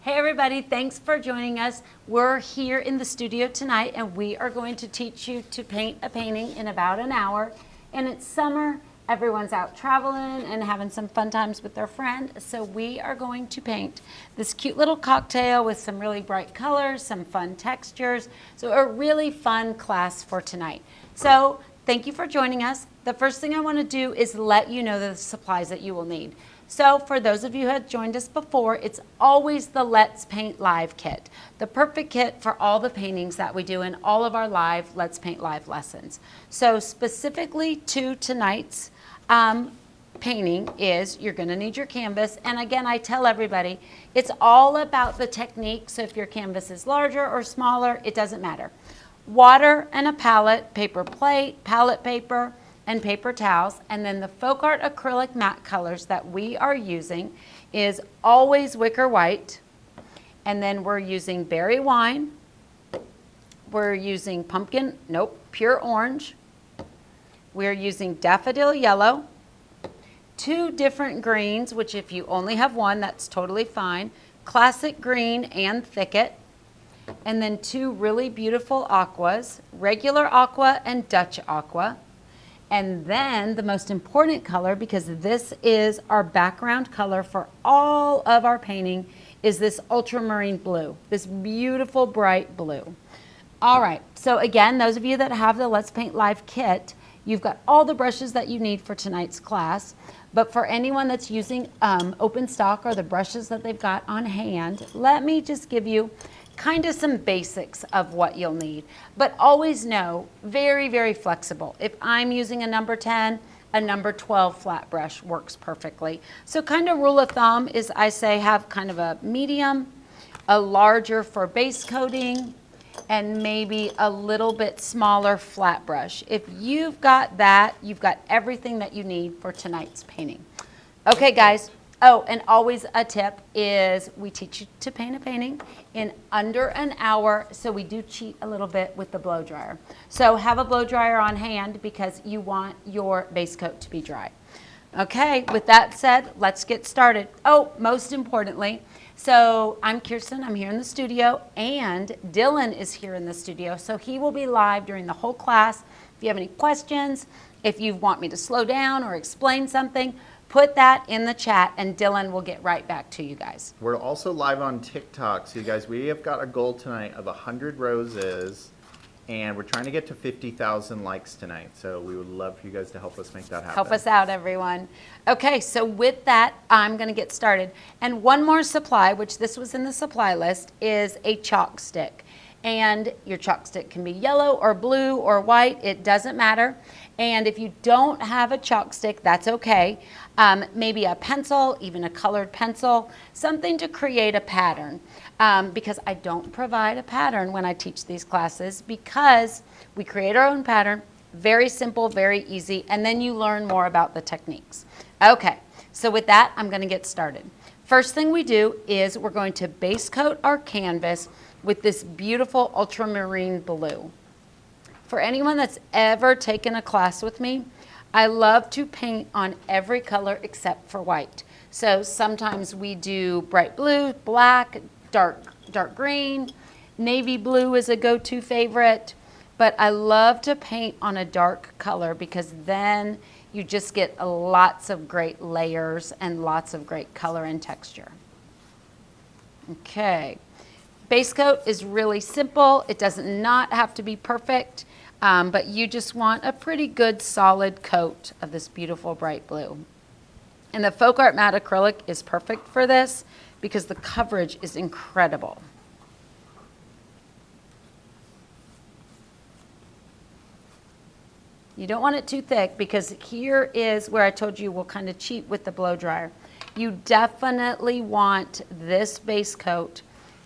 Hey everybody, thanks for joining us. We're here in the studio tonight and we are going to teach you to paint a painting in about an hour. And it's summer, everyone's out traveling and having some fun times with their friend. So we are going to paint this cute little cocktail with some really bright colors, some fun textures. So a really fun class for tonight. So thank you for joining us. The first thing I want to do is let you know the supplies that you will need. So for those of you who have joined us before, it's always the Let's Paint Live kit, the perfect kit for all the paintings that we do in all of our live Let's Paint Live lessons. So specifically to tonight's painting is you're going to need your canvas. And again, I tell everybody, it's all about the technique. So if your canvas is larger or smaller, it doesn't matter. Water and a palette, paper plate, palette paper, and paper towels. And then the FolkArt acrylic matte colors that we are using is always wicker white. And then we're using berry wine. We're using pure orange. We're using daffodil yellow. 2 different greens, which if you only have one, that's totally fine. Classic green and thicket. And then 2 really beautiful aquas, regular aqua and Dutch aqua. And then the most important color, because this is our background color for all of our painting, is this ultramarine blue, this beautiful bright blue. All right, so again, those of you that have the Let's Paint Live kit, you've got all the brushes that you need for tonight's class. But for anyone that's using open stock or the brushes that they've got on hand, let me just give you kind of some basics of what you'll need. But always know, very, very flexible. If I'm using a number 10, a number 12 flat brush works perfectly. So kind of rule of thumb is I say have kind of a medium, a larger for base coating, and maybe a little bit smaller flat brush. If you've got that, you've got everything that you need for tonight's painting. Okay, guys. Oh, and always a tip is we teach you to paint a painting in under an hour, so we do cheat a little bit with the blow dryer. So have a blow dryer on hand because you want your base coat to be dry. Okay, with that said, let's get started. Oh, most importantly, so I'm Kirsten, I'm here in the studio, and Dylan is here in the studio, so he will be live during the whole class. If you have any questions, if you want me to slow down or explain something, put that in the chat and Dylan will get right back to you guys. We're also live on TikTok. So you guys, we have got a goal tonight of 100 roses and we're trying to get to 50,000 likes tonight. So we would love for you guys to help us make that happen. Help us out, everyone. Okay, so with that, I'm going to get started. And one more supply, which this was in the supply list, is a chalk stick. And your chalk stick can be yellow or blue or white. It doesn't matter. And if you don't have a chalk stick, that's okay. Maybe a pencil, even a colored pencil, something to create a pattern. Because I don't provide a pattern when I teach these classes because we create our own pattern. Very simple, very easy. And then you learn more about the techniques. Okay, so with that, I'm going to get started. First thing we do is we're going to base coat our canvas with this beautiful ultramarine blue. For anyone that's ever taken a class with me, I love to paint on every color except for white. So sometimes we do bright blue, black, dark green, navy blue is a go-to favorite, but I love to paint on a dark color because then you just get lots of great layers and lots of great color and texture. Okay. Base coat is really simple. It does not have to be perfect, but you just want a pretty good solid coat of this beautiful bright blue. And the FolkArt matte acrylic is perfect for this because the coverage is incredible. You don't want it too thick because here is where I told you we'll kind of cheat with the blow dryer. You definitely want this base coat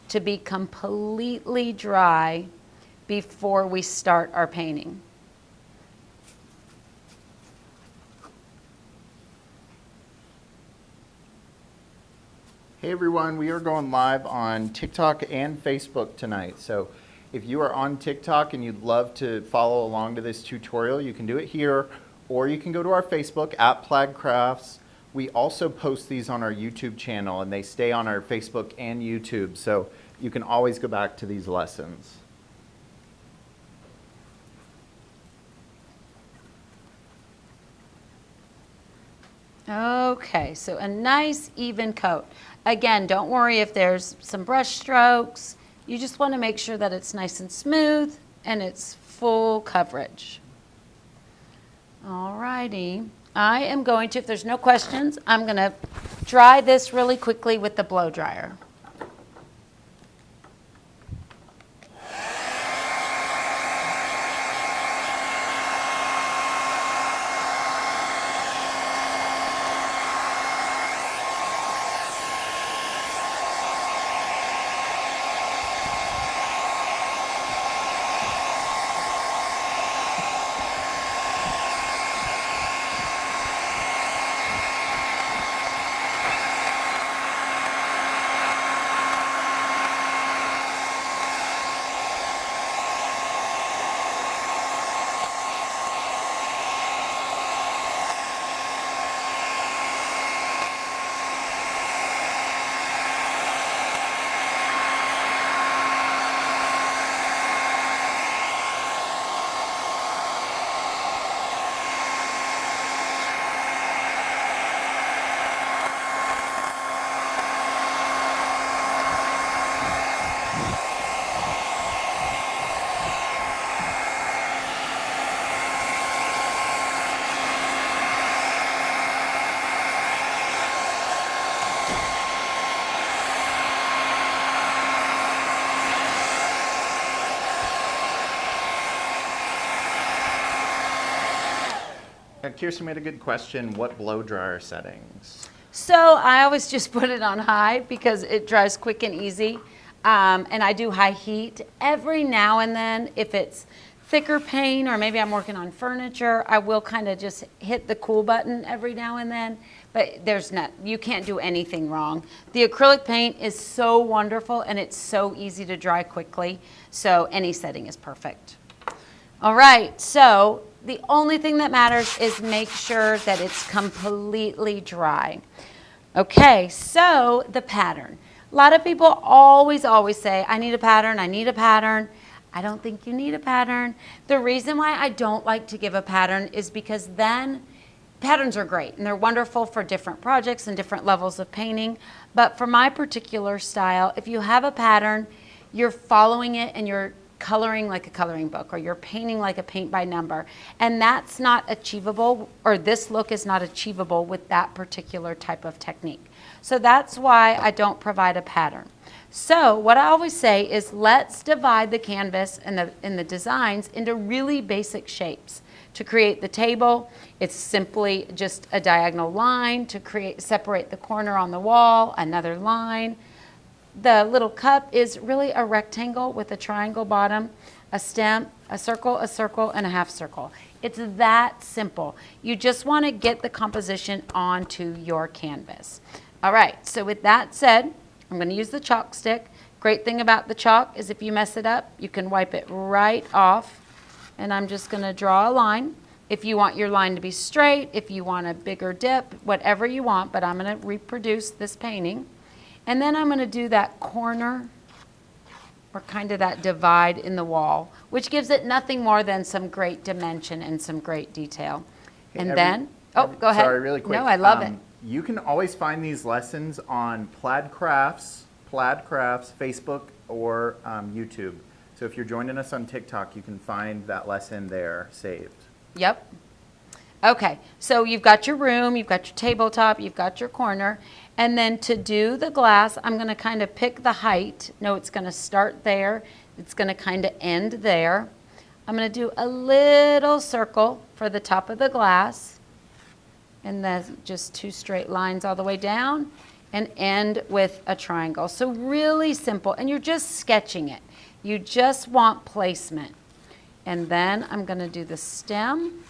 to be completely dry before we start our painting. Hey everyone, we are going live on TikTok and Facebook tonight. So if you are on TikTok and you'd love to follow along to this tutorial, you can do it here, or you can go to our Facebook at Plaid Crafts, We also post these on our YouTube channel, and they stay on our Facebook and YouTube, so you can always go back to these lessons. Okay, so a nice even coat. Again, don't worry if there's some brush strokes. You just want to make sure that it's nice and smooth and it's full coverage. All righty. I am going to, if there's no questions, I'm going to dry this really quickly with the blow dryer. Kirsten made a good question. What blow dryer settings? So I always just put it on high because it dries quick and easy. And I do high heat. Every now and then, if it's thicker paint or maybe I'm working on furniture, I will kind of just hit the cool button every now and then. But you can't do anything wrong. The acrylic paint is so wonderful and it's so easy to dry quickly. So any setting is perfect. All right, so the only thing that matters is make sure that it's completely dry. Okay, so the pattern. A lot of people always say, I need a pattern, I need a pattern. I don't think you need a pattern. The reason why I don't like to give a pattern is because then patterns are great and they're wonderful for different projects and different levels of painting. But for my particular style, if you have a pattern, you're following it and you're coloring like a coloring book or you're painting like a paint by number. And that's not achievable, or this look is not achievable with that particular type of technique. So that's why I don't provide a pattern. So what I always say is let's divide the canvas and the designs into really basic shapes. To create the table, it's simply just a diagonal line. To separate the corner on the wall, another line. The little cup is really a rectangle with a triangle bottom, a stem, a circle, and a half circle. It's that simple. You just want to get the composition onto your canvas. All right, so with that said, I'm going to use the chalk stick. Great thing about the chalk is if you mess it up, you can wipe it right off. And I'm just going to draw a line. If you want your line to be straight, if you want a bigger dip, whatever you want, but I'm going to reproduce this painting. And then I'm going to do that corner, or kind of that divide in the wall, which gives it nothing more than some great dimension and some great detail. Go ahead. Sorry, really quick. No, I love it. You can always find these lessons on Plaid Crafts, Facebook, or YouTube. So if you're joining us on TikTok, you can find that lesson there saved. Yep. Okay, so you've got your room, you've got your tabletop, you've got your corner, and then to do the glass, I'm going to kind of pick the height. No, it's going to start there. It's going to kind of end there. I'm going to do a little circle for the top of the glass, and then just 2 straight lines all the way down, and end with a triangle. So really simple, and you're just sketching it. You just want placement. And then I'm going to do the stem.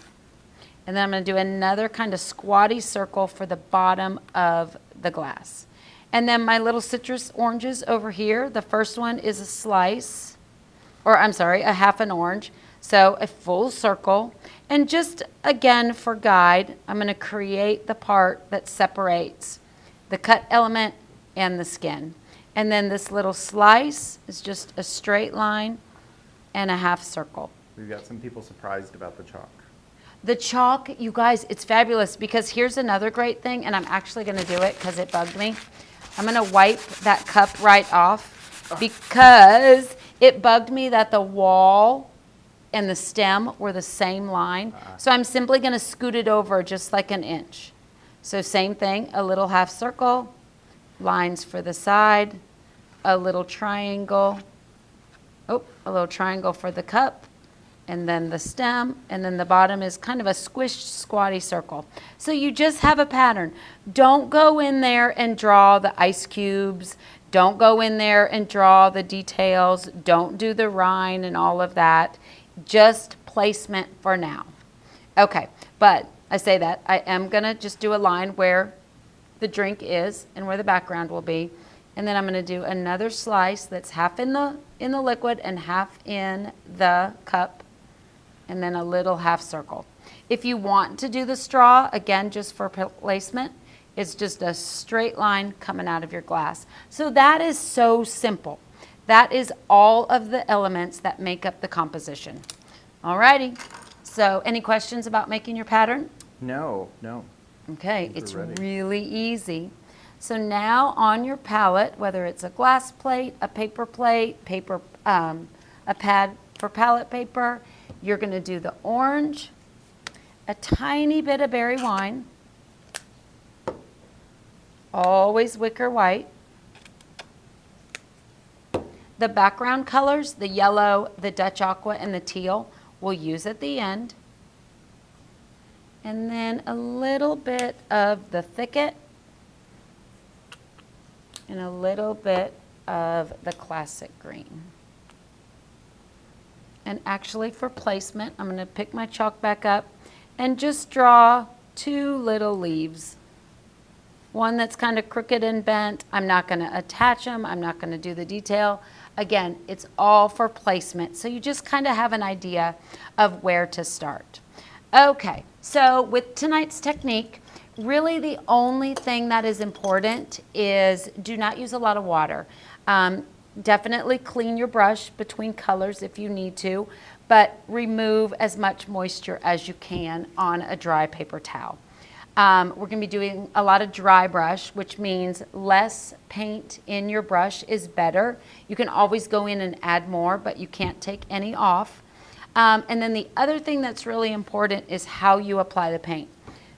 And then I'm going to do another kind of squatty circle for the bottom of the glass. And then my little citrus oranges over here. The first one is a half an orange. So a full circle. And just again for guide, I'm going to create the part that separates the cut element and the skin. And then this little slice is just a straight line and a half circle. We've got some people surprised about the chalk. The chalk, you guys, it's fabulous because here's another great thing, and I'm actually going to do it because it bugged me. I'm going to wipe that cup right off because it bugged me that the wall and the stem were the same line. So I'm simply going to scoot it over just like an inch. So same thing, a little half circle, lines for the side, a little triangle, a little triangle for the cup, and then the stem, and then the bottom is kind of a squished, squatty circle. So you just have a pattern. Don't go in there and draw the ice cubes. Don't go in there and draw the details. Don't do the rind and all of that. Just placement for now. Okay, but I say that. I am gonna just do a line where the drink is and where the background will be. And then I'm gonna do another slice that's half in the liquid and half in the cup. And then a little half circle. If you want to do the straw, again, just for placement, it's just a straight line coming out of your glass. So that is so simple. That is all of the elements that make up the composition. Alrighty, so any questions about making your pattern? No. Okay, it's really easy. So now on your palette, whether it's a glass plate, a paper plate, a pad for palette paper, you're going to do the orange, a tiny bit of berry wine, always wicker white. The background colors, the yellow, the Dutch aqua, and the teal, we'll use at the end. And then a little bit of the thicket and a little bit of the classic green. And actually for placement, I'm going to pick my chalk back up and just draw two little leaves. One that's kind of crooked and bent. I'm not going to attach them. I'm not going to do the detail. Again, it's all for placement. So you just kind of have an idea of where to start. Okay, so with tonight's technique, really the only thing that is important is do not use a lot of water. Definitely clean your brush between colors if you need to, but remove as much moisture as you can on a dry paper towel. We're going to be doing a lot of dry brush, which means less paint in your brush is better. You can always go in and add more, but you can't take any off. And then the other thing that's really important is how you apply the paint.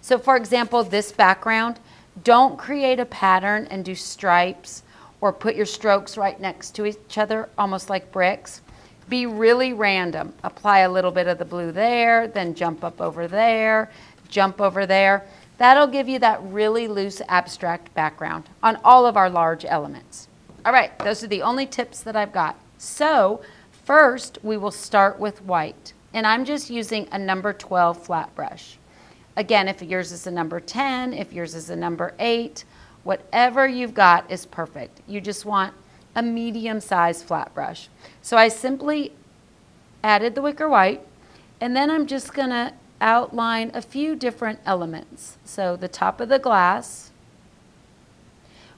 So for example, this background, don't create a pattern and do stripes or put your strokes right next to each other, almost like bricks. Be really random. Apply a little bit of the blue there, then jump up over there, jump over there. That'll give you that really loose abstract background on all of our large elements. All right, those are the only tips that I've got. So first, we will start with white. And I'm just using a number 12 flat brush. Again, if yours is a number 10, if yours is a number 8, whatever you've got is perfect. You just want a medium-sized flat brush. So I simply added the wicker white, and then I'm just going to outline a few different elements. So the top of the glass.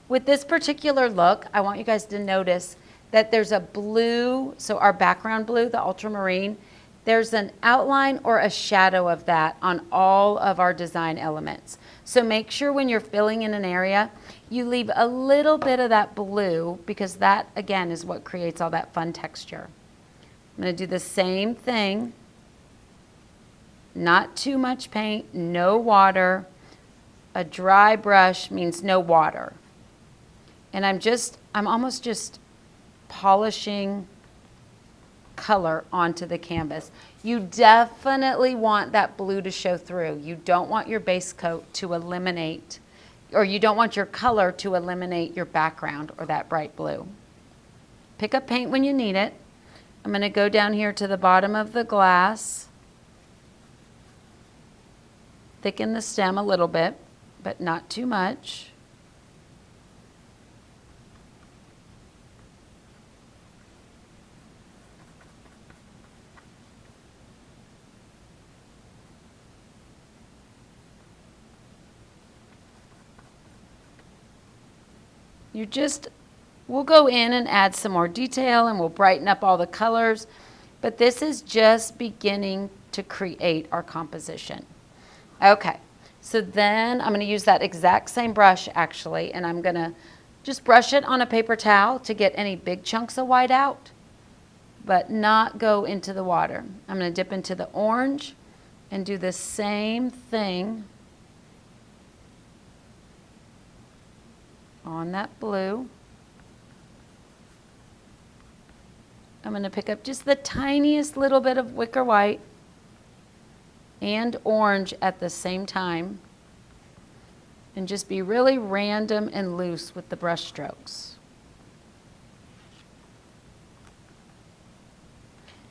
With this particular look, I want you guys to notice that there's a blue, so our background blue, the ultramarine, there's an outline or a shadow of that on all of our design elements. So make sure when you're filling in an area, you leave a little bit of that blue because that, again, is what creates all that fun texture. I'm going to do the same thing. Not too much paint, no water. A dry brush means no water. And I'm almost just polishing color onto the canvas. You definitely want that blue to show through. You don't want your base coat to eliminate, or you don't want your color to eliminate your background or that bright blue. Pick up paint when you need it. I'm going to go down here to the bottom of the glass. Thicken the stem a little bit, but not too much. we'll go in and add some more detail and we'll brighten up all the colors, but this is just beginning to create our composition. Okay, so then I'm going to use that exact same brush actually, and I'm going to just brush it on a paper towel to get any big chunks of white out, but not go into the water. I'm going to dip into the orange and do the same thing on that blue. I'm going to pick up just the tiniest little bit of wicker white and orange at the same time and just be really random and loose with the brush strokes.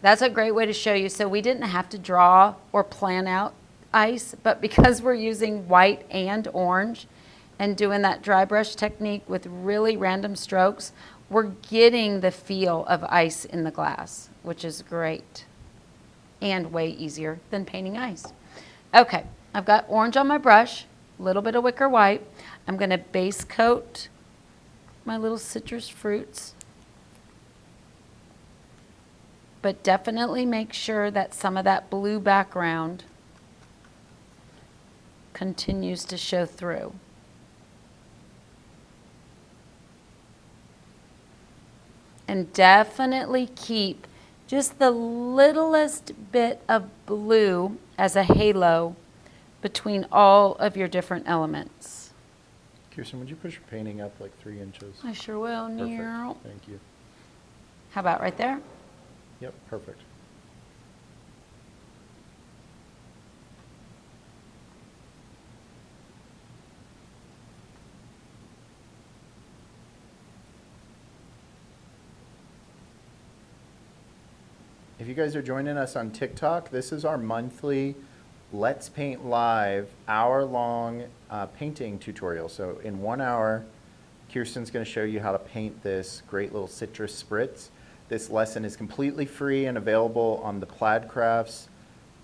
That's a great way to show you. So we didn't have to draw or plan out ice, but because we're using white and orange and doing that dry brush technique with really random strokes, we're getting the feel of ice in the glass, which is great and way easier than painting ice. Okay, I've got orange on my brush, a little bit of wicker white. I'm going to base coat my little citrus fruits, but definitely make sure that some of that blue background continues to show through. And definitely keep just the littlest bit of blue as a halo between all of your different elements. Kirsten, would you push your painting up like 3 inches? I sure will. Perfect. Thank you. How about right there? Yep, perfect. If you guys are joining us on TikTok, this is our monthly Let's Paint Live hour-long painting tutorial. So in 1 hour, Kirsten's going to show you how to paint this great little citrus spritz. This lesson is completely free and available on the Plaid Crafts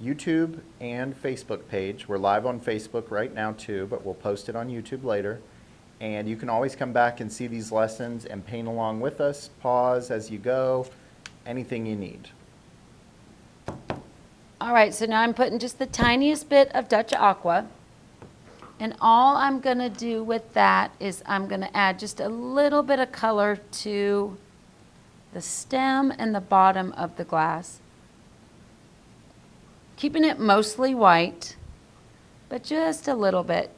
YouTube and Facebook page. We're live on Facebook right now too, but we'll post it on YouTube later. And you can always come back and see these lessons and paint along with us, pause as you go, anything you need. All right, so now I'm putting just the tiniest bit of Dutch Aqua. And all I'm going to do with that is I'm going to add just a little bit of color to the stem and the bottom of the glass. Keeping it mostly white, but just a little bit.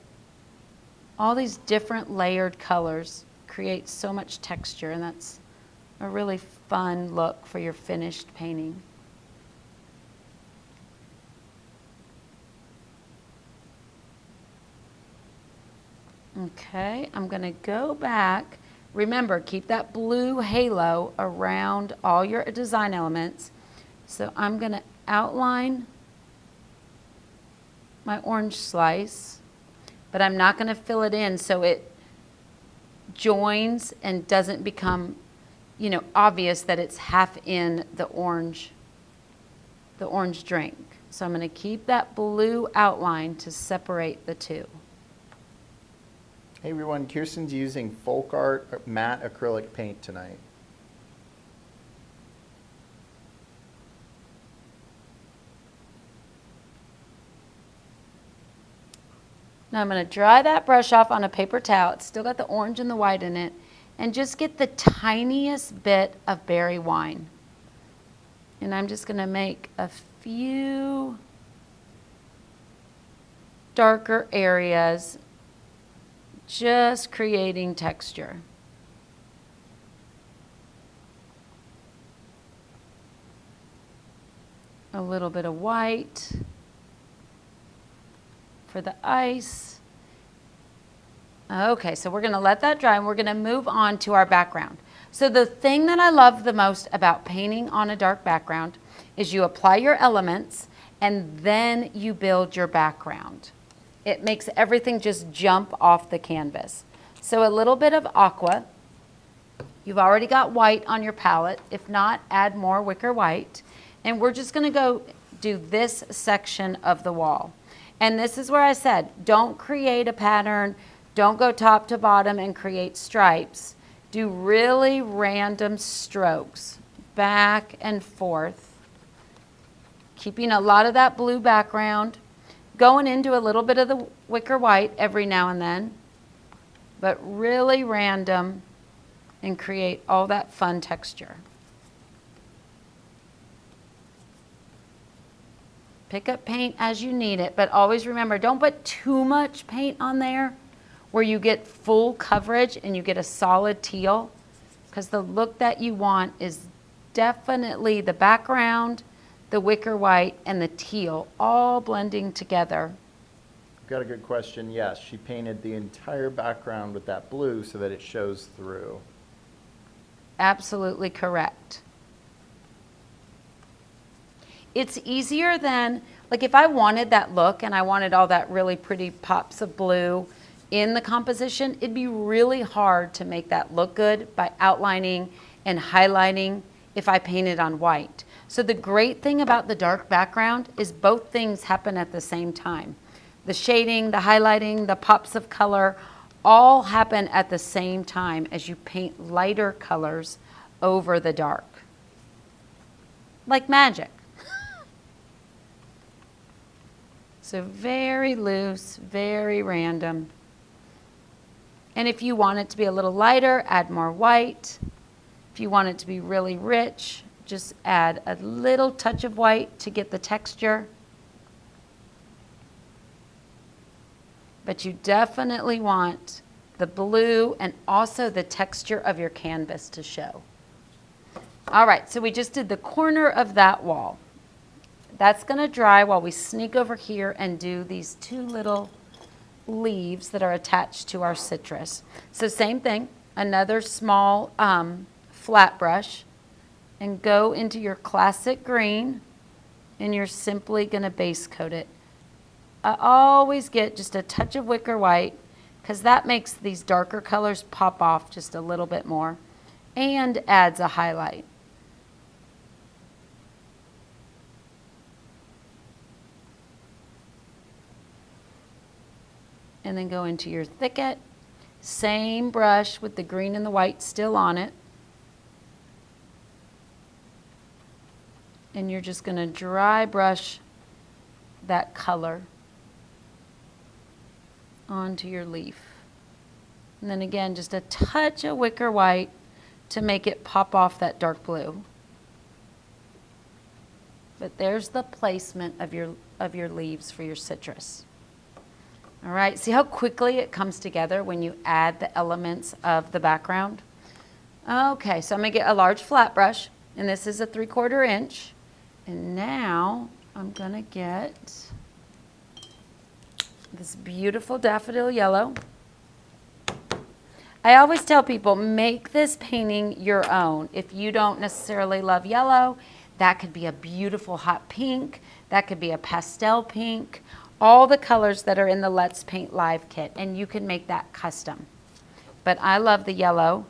All these different layered colors create so much texture, and that's a really fun look for your finished painting. Okay, I'm going to go back. Remember, keep that blue halo around all your design elements. So I'm going to outline my orange slice, but I'm not going to fill it in so it joins and doesn't become, obvious that it's half in the orange drink. So I'm going to keep that blue outline to separate the two. Hey everyone, Kirsten's using FolkArt matte acrylic paint tonight. Now I'm going to dry that brush off on a paper towel. It's still got the orange and the white in it. And just get the tiniest bit of berry wine. And I'm just going to make a few darker areas, just creating texture. A little bit of white for the ice. Okay, so we're going to let that dry and we're going to move on to our background. So the thing that I love the most about painting on a dark background is you apply your elements and then you build your background. It makes everything just jump off the canvas. So a little bit of aqua. You've already got white on your palette. If not, add more wicker white. And we're just going to go do this section of the wall. And this is where I said, don't create a pattern. Don't go top to bottom and create stripes. Do really random strokes, back and forth, keeping a lot of that blue background, going into a little bit of the wicker white every now and then, but really random and create all that fun texture. Pick up paint as you need it, but always remember, don't put too much paint on there where you get full coverage and you get a solid teal, because the look that you want is definitely the background, the wicker white, and the teal all blending together. Got a good question. Yes, she painted the entire background with that blue so that it shows through. Absolutely correct. It's easier than, like if I wanted that look and I wanted all that really pretty pops of blue in the composition, it'd be really hard to make that look good by outlining and highlighting if I painted on white. So the great thing about the dark background is both things happen at the same time. The shading, the highlighting, the pops of color all happen at the same time as you paint lighter colors over the dark. Like magic. So very loose, very random. And if you want it to be a little lighter, add more white. If you want it to be really rich, just add a little touch of white to get the texture. But you definitely want the blue and also the texture of your canvas to show. All right, so we just did the corner of that wall. That's going to dry while we sneak over here and do these two little leaves that are attached to our citrus. So same thing, another small flat brush, and go into your classic green, and you're simply going to base coat it. I always get just a touch of wicker white because that makes these darker colors pop off just a little bit more and adds a highlight. And then go into your thicket. Same brush with the green and the white still on it. And you're just going to dry brush that color onto your leaf. And then again, just a touch of wicker white to make it pop off that dark blue. But there's the placement of your leaves for your citrus. All right, see how quickly it comes together when you add the elements of the background? Okay, so I'm gonna get a large flat brush, and this is a 3/4 inch. And now I'm gonna get this beautiful daffodil yellow. I always tell people, make this painting your own. If you don't necessarily love yellow, that could be a beautiful hot pink, that could be a pastel pink, all the colors that are in the Let's Paint Live kit, and you can make that custom. But I love the yellow,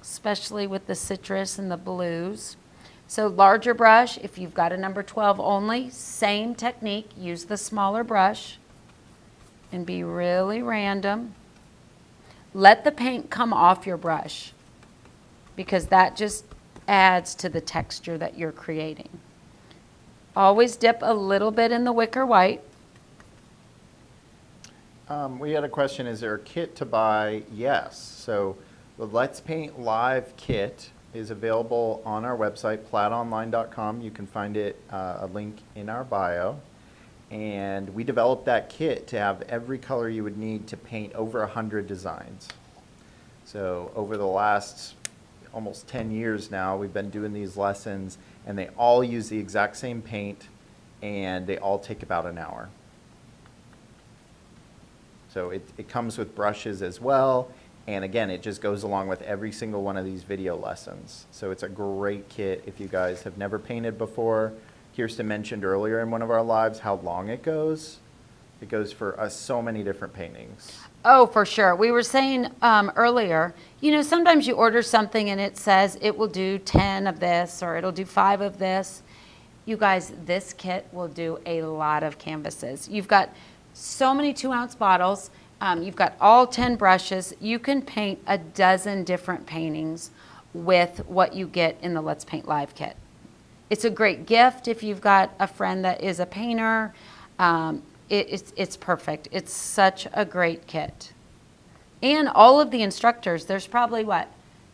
especially with the citrus and the blues. So larger brush, if you've got a number 12 only, same technique, use the smaller brush and be really random. Let the paint come off your brush because that just adds to the texture that you're creating. Always dip a little bit in the wicker white. We had a question, is there a kit to buy? Yes. So the Let's Paint Live kit is available on our website, plaidonline.com. You can find it, a link in our bio. And we developed that kit to have every color you would need to paint over 100 designs. So over the last almost 10 years now, we've been doing these lessons, and they all use the exact same paint, and they all take about an hour. So it comes with brushes as well, and again, it just goes along with every single one of these video lessons. So it's a great kit if you guys have never painted before. Kirsten mentioned earlier in one of our lives how long it goes. It goes for so many different paintings. Oh, for sure. We were saying earlier, you know, sometimes you order something and it says it will do 10 of this or it'll do 5 of this. You guys, this kit will do a lot of canvases. You've got so many 2-ounce bottles, You've got all 10 brushes. You can paint a dozen different paintings with what you get in the Let's Paint Live kit. It's a great gift if you've got a friend that is a painter. It's perfect. It's such a great kit. And all of the instructors, there's probably what,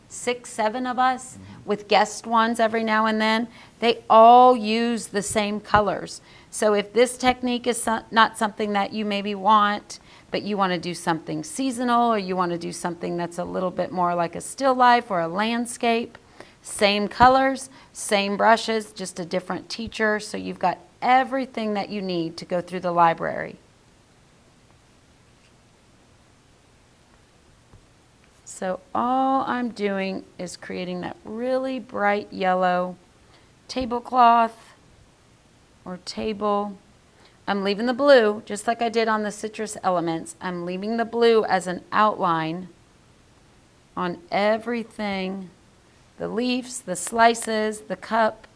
6, 7 of us with guest ones every now and then. They all use the same colors. So if this technique is not something that you maybe want, but you want to do something seasonal, or you want to do something that's a little bit more like a still life or a landscape, same colors, same brushes, just a different teacher. So you've got everything that you need to go through the library. So all I'm doing is creating that really bright yellow tablecloth or table. I'm leaving the blue, just like I did on the citrus elements. I'm leaving the blue as an outline on everything, the leaves, the slices, the cup.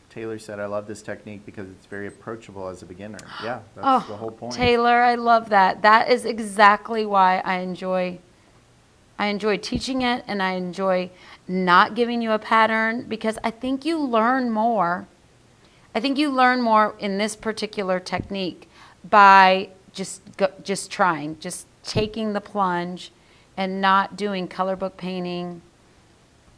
Taylor said, I love this technique because it's very approachable as a beginner. Yeah, that's the whole point. Taylor, I love that. That is exactly why I enjoy teaching it, and I enjoy not giving you a pattern, because I think you learn more. I think you learn more in this particular technique by just trying, just taking the plunge and not doing color book painting,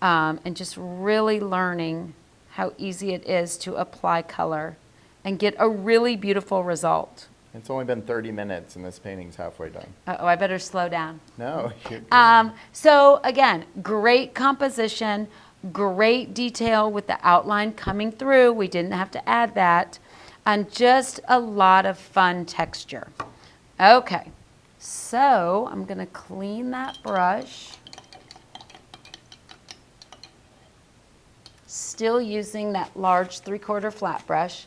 and just really learning how easy it is to apply color and get a really beautiful result. It's only been 30 minutes and this painting's halfway done. Uh-oh, I better slow down. No, you're good. So again, great composition, great detail with the outline coming through. We didn't have to add that. And just a lot of fun texture. Okay, so I'm going to clean that brush. Still using that large 3/4 flat brush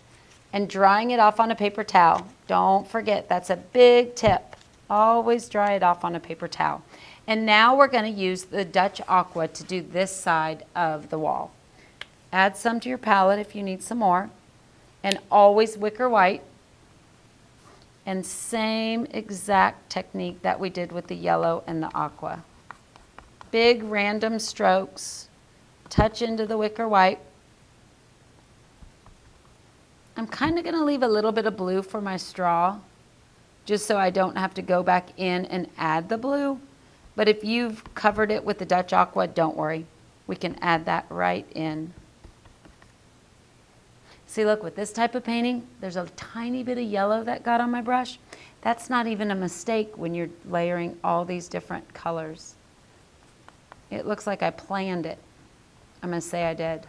and drying it off on a paper towel. Don't forget, that's a big tip. Always dry it off on a paper towel. And now we're going to use the Dutch Aqua to do this side of the wall. Add some to your palette if you need some more. And always wicker white. And same exact technique that we did with the yellow and the aqua. Big random strokes. Touch into the wicker white. I'm kind of going to leave a little bit of blue for my straw, just so I don't have to go back in and add the blue. But if you've covered it with the Dutch Aqua, don't worry. We can add that right in. See, look, with this type of painting, there's a tiny bit of yellow that got on my brush. That's not even a mistake when you're layering all these different colors. It looks like I planned it. I'm going to say I did.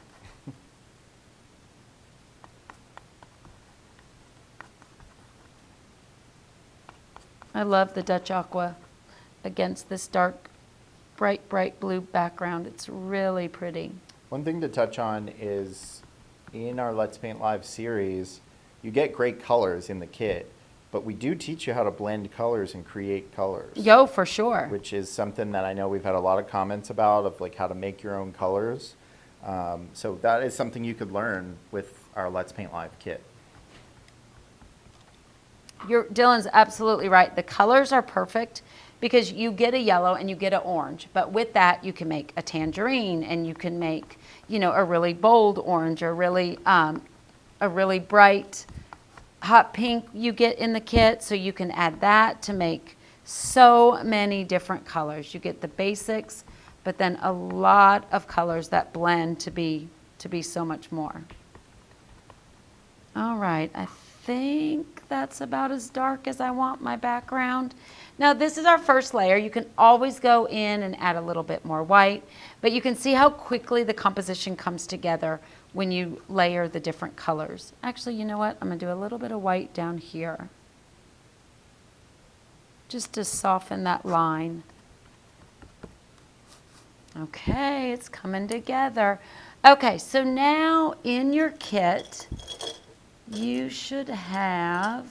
I love the Dutch Aqua against this dark, bright blue background. It's really pretty. One thing to touch on is in our Let's Paint Live series, you get great colors in the kit, but we do teach you how to blend colors and create colors. Yo, for sure. Which is something that I know we've had a lot of comments about, of like how to make your own colors. So that is something you could learn with our Let's Paint Live kit. Dylan's absolutely right. The colors are perfect because you get a yellow and you get an orange. But with that, you can make a tangerine, and you can make, a really bold orange, or a really bright hot pink you get in the kit. So you can add that to make so many different colors. You get the basics, but then a lot of colors that blend to be so much more. All right, I think that's about as dark as I want my background. Now this is our first layer. You can always go in and add a little bit more white, but you can see how quickly the composition comes together when you layer the different colors. Actually, you know what? I'm going to do a little bit of white down here, just to soften that line. Okay, it's coming together. Okay, so now in your kit, you should have,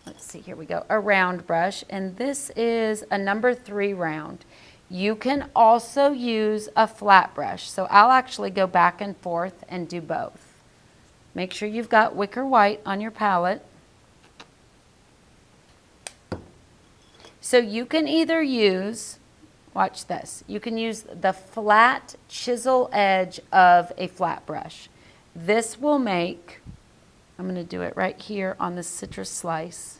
let's see, here we go, a round brush, and this is a number 3 round. You can also use a flat brush, so I'll actually go back and forth and do both. Make sure you've got wicker white on your palette. So you can either use, watch this, you can use the flat chisel edge of a flat brush. This will make, I'm going to do it right here on the citrus slice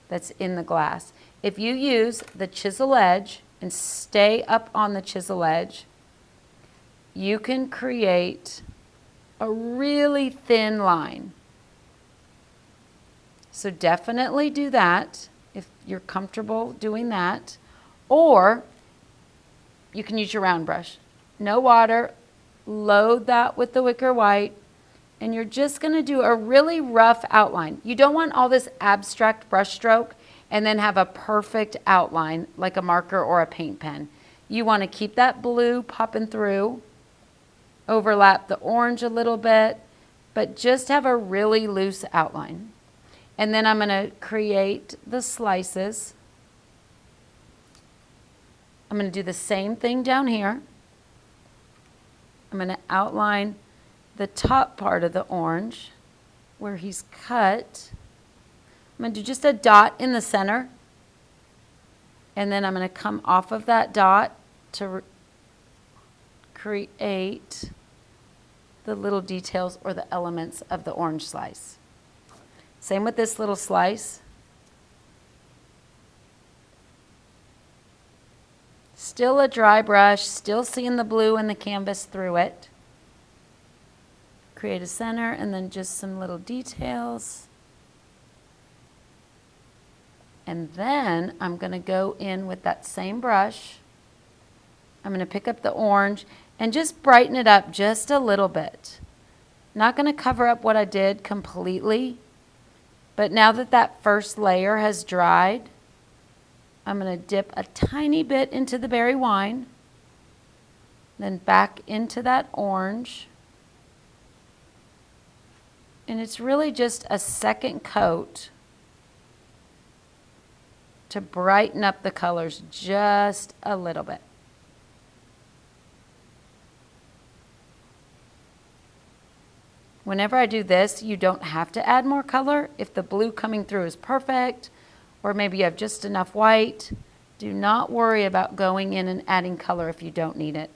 that's in the glass. If you use the chisel edge and stay up on the chisel edge, you can create a really thin line. So definitely do that if you're comfortable doing that. Or you can use your round brush. No water, load that with the wicker white, and you're just going to do a really rough outline. You don't want all this abstract brush stroke and then have a perfect outline like a marker or a paint pen. You want to keep that blue popping through, overlap the orange a little bit, but just have a really loose outline. And then I'm going to create the slices. I'm going to do the same thing down here. I'm going to outline the top part of the orange where he's cut. I'm going to do just a dot in the center. And then I'm going to come off of that dot to create the little details or the elements of the orange slice. Same with this little slice. Still a dry brush, still seeing the blue and the canvas through it. Create a center and then just some little details. And then I'm going to go in with that same brush. I'm going to pick up the orange and just brighten it up just a little bit. Not going to cover up what I did completely, but now that that first layer has dried, I'm going to dip a tiny bit into the berry wine, then back into that orange. And it's really just a second coat to brighten up the colors just a little bit. Whenever I do this, you don't have to add more color. If the blue coming through is perfect, or maybe you have just enough white, do not worry about going in and adding color if you don't need it.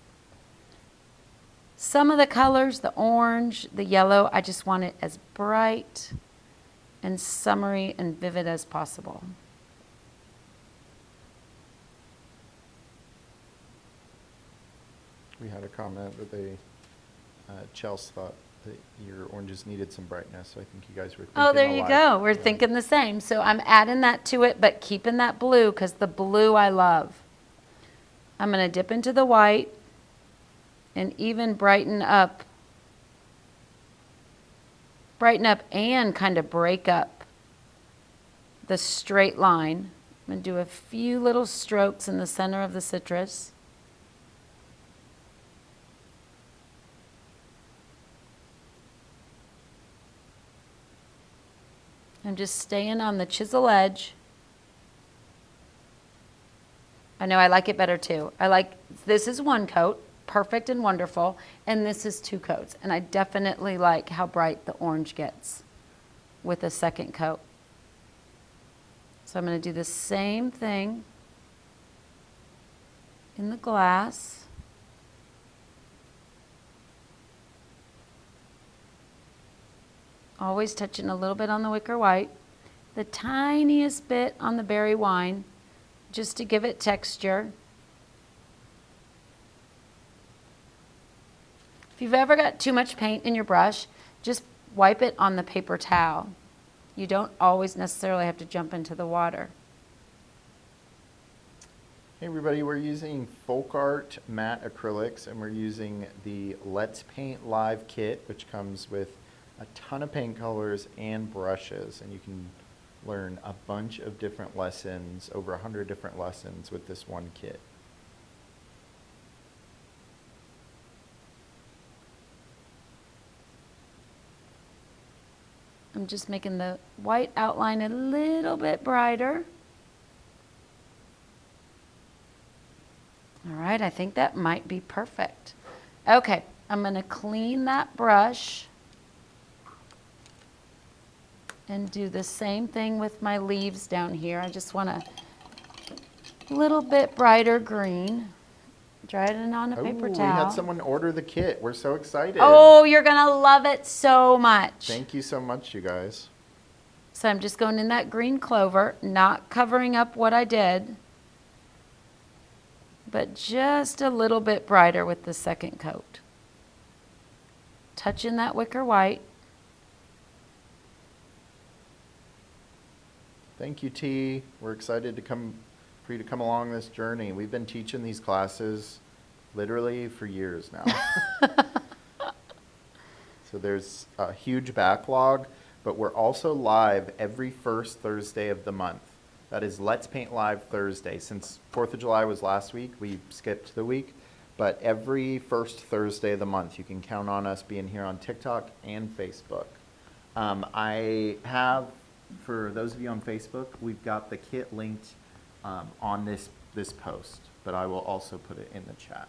Some of the colors, the orange, the yellow, I just want it as bright and summery and vivid as possible. We had a comment that Chelsea thought that your oranges needed some brightness. So I think you guys were thinking Oh, there you alike. go. We're thinking the same. So I'm adding that to it, but keeping that blue because the blue I love. I'm going to dip into the white and even brighten up and kind of break up the straight line. I'm going to do a few little strokes in the center of the citrus. I'm just staying on the chisel edge. I know I like it better too. This is one coat, perfect and wonderful, and this is two coats. And I definitely like how bright the orange gets with a second coat. So I'm going to do the same thing in the glass. Always touching a little bit on the wicker white, the tiniest bit on the berry wine, just to give it texture. If you've ever got too much paint in your brush, just wipe it on the paper towel. You don't always necessarily have to jump into the water. Hey everybody, we're using FolkArt matte acrylics, and we're using the Let's Paint Live kit, which comes with a ton of paint colors and brushes, and you can learn a bunch of different lessons, over 100 different lessons with this one kit. I'm just making the white outline a little bit brighter. All right, I think that might be perfect. Okay, I'm going to clean that brush and do the same thing with my leaves down here. I just want to little bit brighter green. Dry it on a paper We towel. had someone order the kit. We're so excited. Oh, you're gonna love it so much. Thank you so much, you guys. So I'm just going in that green clover, not covering up what I did, but just a little bit brighter with the second coat. Touching that wicker white. Thank you, T. We're excited for you to come along this journey. We've been teaching these classes literally for years now. So there's a huge backlog, but we're also live every first Thursday of the month. That is Let's Paint Live Thursday. Since 4th of July was last week, we skipped the week. But every first Thursday of the month, you can count on us being here on TikTok and Facebook. I have, for those of you on Facebook, we've got the kit linked on this post, but I will also put it in the chat.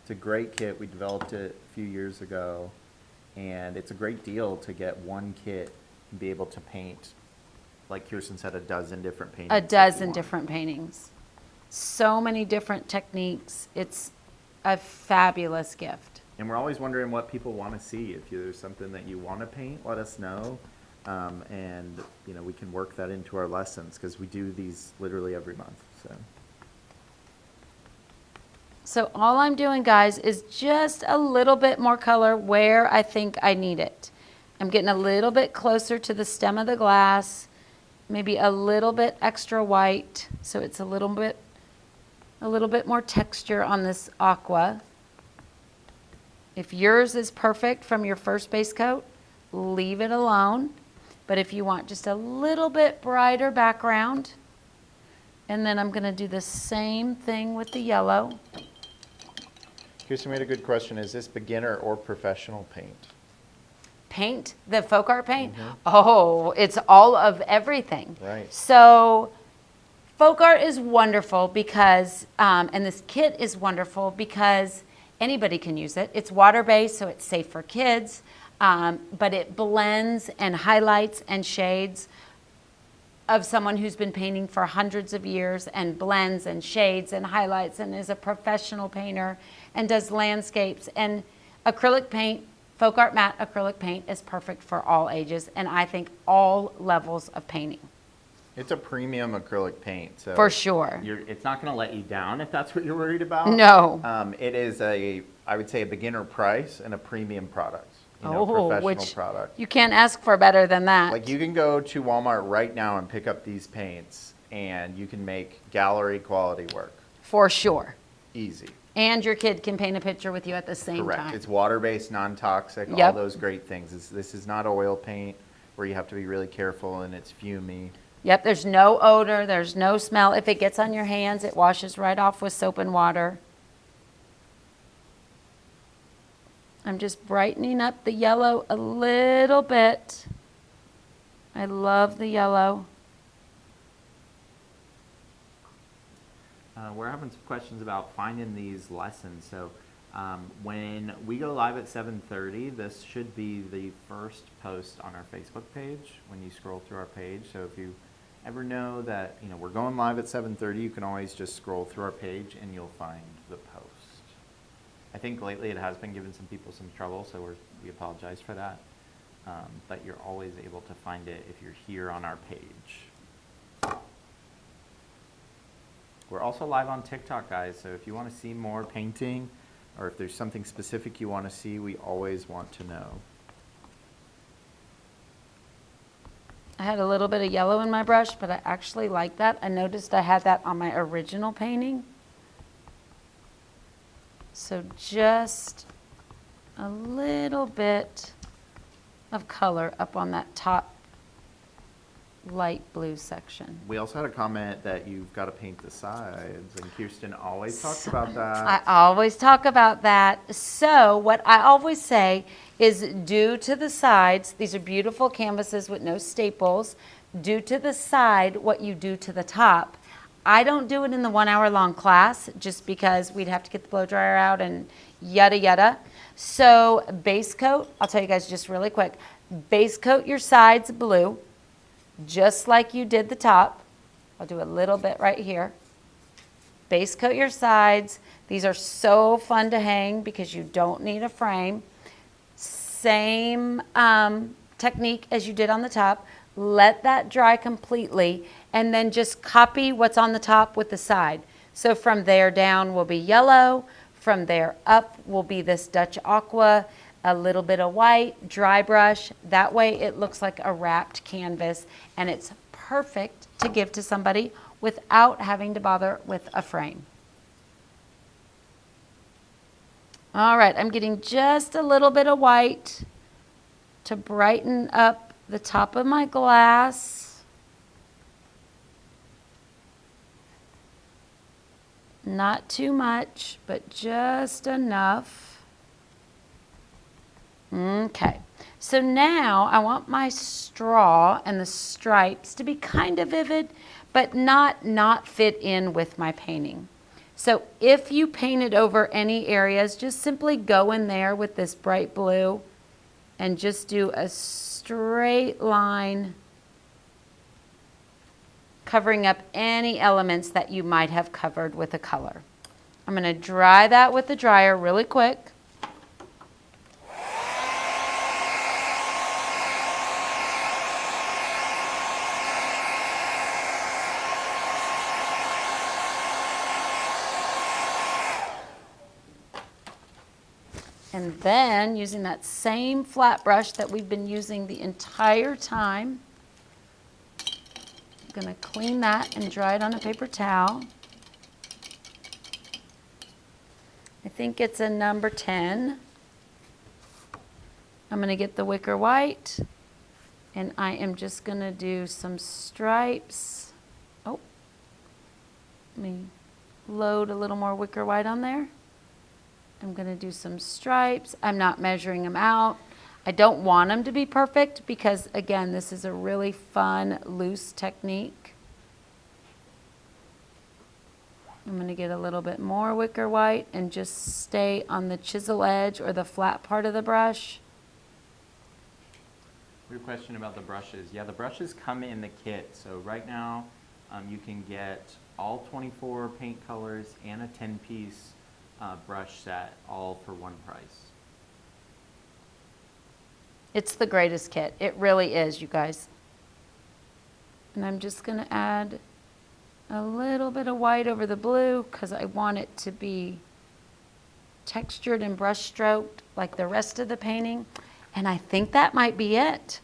It's a great kit. We developed it a few years ago, and it's a great deal to get one kit and be able to paint, like Kirsten said, a dozen different paintings. A dozen different paintings. So many different techniques. It's a fabulous gift. And we're always wondering what people want to see. If there's something that you want to paint, let us know. And we can work that into our lessons because we do these literally every month. So all I'm doing, guys, is just a little bit more color where I think I need it. I'm getting a little bit closer to the stem of the glass, maybe a little bit extra white, so it's a little bit more texture on this aqua. If yours is perfect from your first base coat, leave it alone. But if you want just a little bit brighter background, and then I'm going to do the same thing with the yellow. Kirsten made a good question. Is this beginner or professional paint? Paint, the FolkArt paint? Mm-hmm. Oh, it's all of everything. Right. So FolkArt is wonderful because, and this kit is wonderful because anybody can use it. It's water-based, so it's safe for kids, but it blends and highlights and shades of someone who's been painting for hundreds of years and blends and shades and highlights and is a professional painter and does landscapes. And acrylic paint, FolkArt matte acrylic paint is perfect for all ages and I think all levels of painting. It's a premium acrylic paint. So for sure. It's not going to let you down if that's what you're worried about. No. It is I would say a beginner price and a premium product. Professional product. You can't ask for better than that. Like you can go to Walmart right now and pick up these paints and you can make gallery quality work. For sure. Easy. And your kid can paint a picture with you at the same Correct. time. It's water-based, non-toxic, Yep. all those great things. This is not oil paint where you have to be really careful and it's fumey. Yep, there's no odor, there's no smell. If it gets on your hands, it washes right off with soap and water. I'm just brightening up the yellow a little bit. I love the yellow. We're having some questions about finding these lessons. So when we go live at 7:30, this should be the first post on our Facebook page when you scroll through our page. So if you ever know that we're going live at 7:30, you can always just scroll through our page and you'll find the post. I think lately it has been giving some people some trouble, so we apologize for that. But you're always able to find it if you're here on our page. We're also live on TikTok, guys, so if you want to see more painting or if there's something specific you want to see, we always want to know. I had a little bit of yellow in my brush, but I actually like that. I noticed I had that on my original painting. So just a little bit of color up on that top light blue section. We also had a comment that you've got to paint the sides, and Kirsten always talks about that. I always talk about that. So what I always say is do to the sides, these are beautiful canvases with no staples, do to the side what you do to the top. I don't do it in the 1 hour long class just because we'd have to get the blow dryer out and yada yada. So base coat, I'll tell you guys just really quick, base coat your sides blue, just like you did the top. I'll do a little bit right here. Base coat your sides. These are so fun to hang because you don't need a frame. Same technique as you did on the top. Let that dry completely and then just copy what's on the top with the side. So from there down will be yellow. From there up will be this Dutch aqua, a little bit of white, dry brush. That way it looks like a wrapped canvas, and it's perfect to give to somebody without having to bother with a frame. All right, I'm getting just a little bit of white to brighten up the top of my glass. Not too much, but just enough. Okay, so now I want my straw and the stripes to be kind of vivid, but not fit in with my painting. So if you painted over any areas, just simply go in there with this bright blue and just do a straight line covering up any elements that you might have covered with a color. I'm going to dry that with the dryer really quick. And then using that same flat brush that we've been using the entire time, I'm going to clean that and dry it on a paper towel. I think it's a number 10. I'm going to get the wicker white, and I am just going to do some stripes. Oh, let me load a little more wicker white on there. I'm going to do some stripes. I'm not measuring them out. I don't want them to be perfect because, again, this is a really fun, loose technique. I'm going to get a little bit more wicker white and just stay on the chisel edge or the flat part of the brush. Your question about the brushes. Yeah, the brushes come in the kit. So right now you can get all 24 paint colors and a 10-piece brush set, all for one price. It's the greatest kit. It really is, you guys. And I'm just going to add a little bit of white over the blue because I want it to be textured and brush stroked like the rest of the painting. And I think that might be it.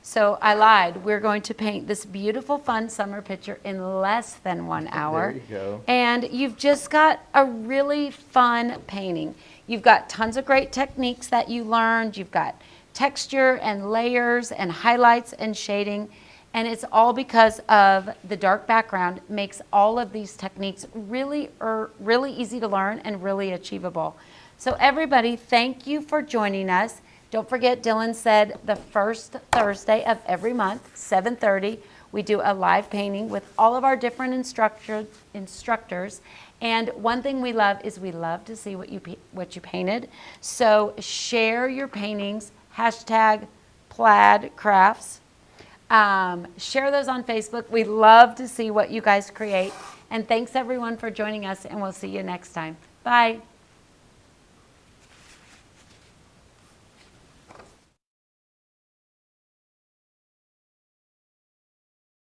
So I lied. We're going to paint this beautiful, fun summer picture in less than 1 hour. There you go. And you've just got a really fun painting. You've got tons of great techniques that you learned. You've got texture and layers and highlights and shading. And it's all because of the dark background makes all of these techniques really easy to learn and really achievable. So everybody, thank you for joining us. Don't forget, Dylan said the first Thursday of every month, 7:30, we do a live painting with all of our different instructors. And one thing we love is we love to see what you painted. So share your paintings, hashtag Plaid Crafts. Share those on Facebook. We love to see what you guys create. And thanks everyone for joining us, and we'll see you next time. Bye.